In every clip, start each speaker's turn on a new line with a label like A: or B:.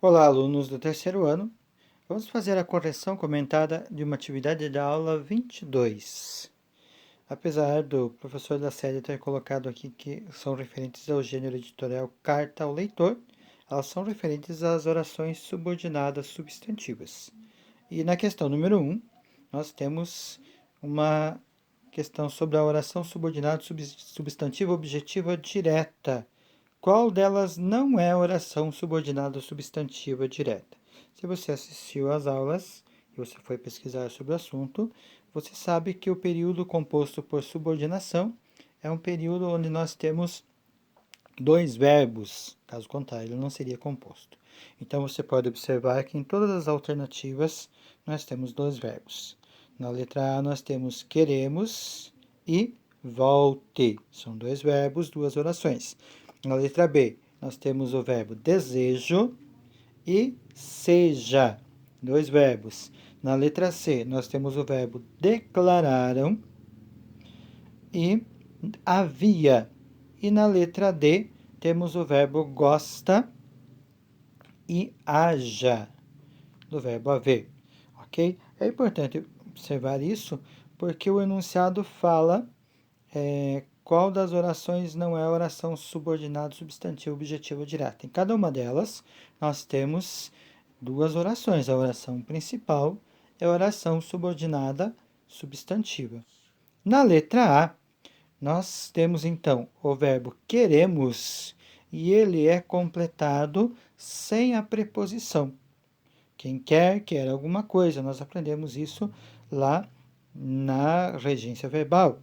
A: Olá, alunos do terceiro ano. Vamos fazer a correção comentada de uma atividade da aula 22. Apesar do professor da série ter colocado aqui que são referentes ao gênero editorial Carta ao Leitor, elas são referentes às orações subordinadas substantivas. E na questão número 1, nós temos uma questão sobre a oração subordinada substantiva objetiva direta. Qual delas não é oração subordinada substantiva direta? Se você assistiu às aulas e você foi pesquisar sobre o assunto, você sabe que o período composto por subordinação é um período onde nós temos dois verbos, caso contrário, ele não seria composto. Então você pode observar que em todas as alternativas nós temos dois verbos. Na letra A nós temos queremos e volte. São dois verbos, duas orações. Na letra B, nós temos o verbo desejo e seja, dois verbos. Na letra C, nós temos o verbo declararam e havia. E na letra D, temos o verbo gosta e haja, do verbo haver, ok? É importante observar isso, porque o enunciado fala qual das orações não é oração subordinada substantivo objetivo direta. Em cada uma delas, nós temos duas orações. A oração principal é a oração subordinada substantiva. Na letra A, nós temos então o verbo queremos e ele é completado sem a preposição. Quem quer, quer alguma coisa. Nós aprendemos isso lá na regência verbal.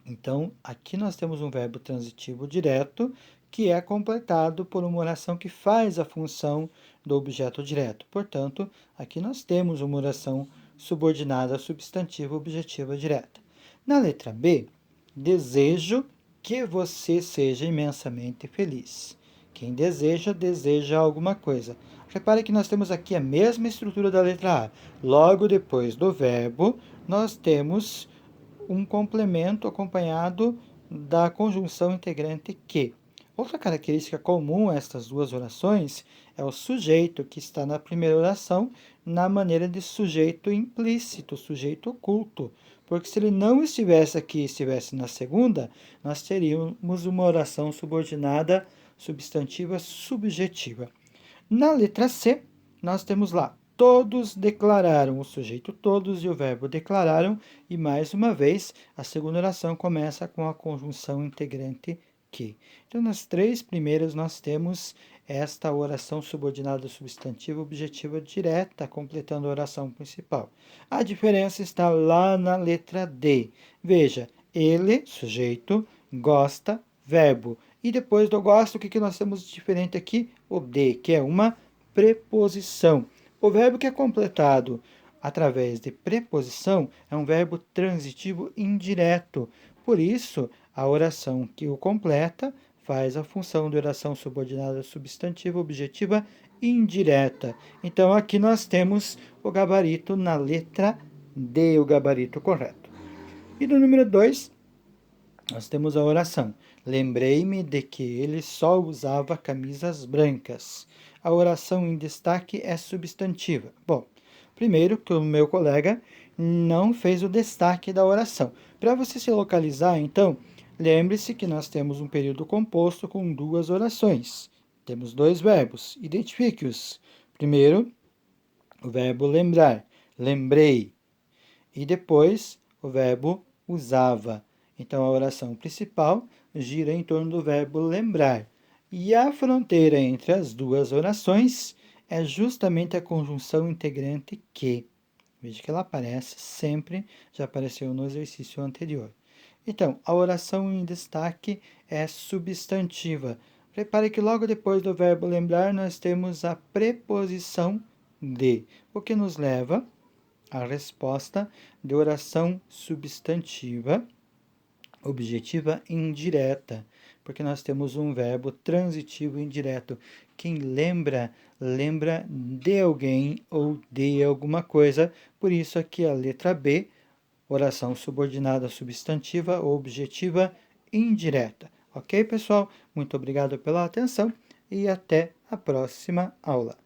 A: Então, aqui nós temos um verbo transitivo direto que é completado por uma oração que faz a função do objeto direto. Portanto, aqui nós temos uma oração subordinada substantiva objetiva direta. Na letra B, desejo que você seja imensamente feliz. Quem deseja, deseja alguma coisa. Repare que nós temos aqui a mesma estrutura da letra A. Logo depois do verbo, nós temos um complemento acompanhado da conjunção integrante que. Outra característica comum a estas duas orações é o sujeito que está na primeira oração na maneira de sujeito implícito, sujeito oculto. Porque se ele não estivesse aqui e estivesse na segunda, nós teríamos uma oração subordinada substantiva subjetiva. Na letra C, nós temos lá todos declararam, o sujeito todos e o verbo declararam, e mais uma vez a segunda oração começa com a conjunção integrante que. Então, nas três primeiras nós temos esta oração subordinada substantiva objetiva direta, completando a oração principal. A diferença está lá na letra D. Veja, ele, sujeito, gosta, verbo. E depois do gosto, o que nós temos de diferente aqui? O de, que é uma preposição. O verbo que é completado através de preposição é um verbo transitivo indireto. Por isso, a oração que o completa faz a função de oração subordinada substantiva objetiva indireta. Então, aqui nós temos o gabarito na letra D, o gabarito correto. E no número 2, nós temos a oração. Lembrei-me de que ele só usava camisas brancas. A oração em destaque é substantiva. Bom, primeiro que o meu colega não fez o destaque da oração. Para você se localizar, então, lembre-se que nós temos um período composto com duas orações. Temos dois verbos. Identifique-os. Primeiro, o verbo lembrar. Lembrei. E depois, o verbo usava. Então, a oração principal gira em torno do verbo lembrar. E a fronteira entre as duas orações é justamente a conjunção integrante que. Veja que ela aparece sempre, já apareceu no exercício anterior. Então, a oração em destaque é substantiva. Repare que logo depois do verbo lembrar, nós temos a preposição de, o que nos leva à resposta de oração substantiva objetiva indireta, porque nós temos um verbo transitivo indireto. Quem lembra, lembra de alguém ou de alguma coisa. Por isso aqui a letra B, oração subordinada substantiva objetiva indireta. Ok, pessoal? Muito obrigado pela atenção e até a próxima aula.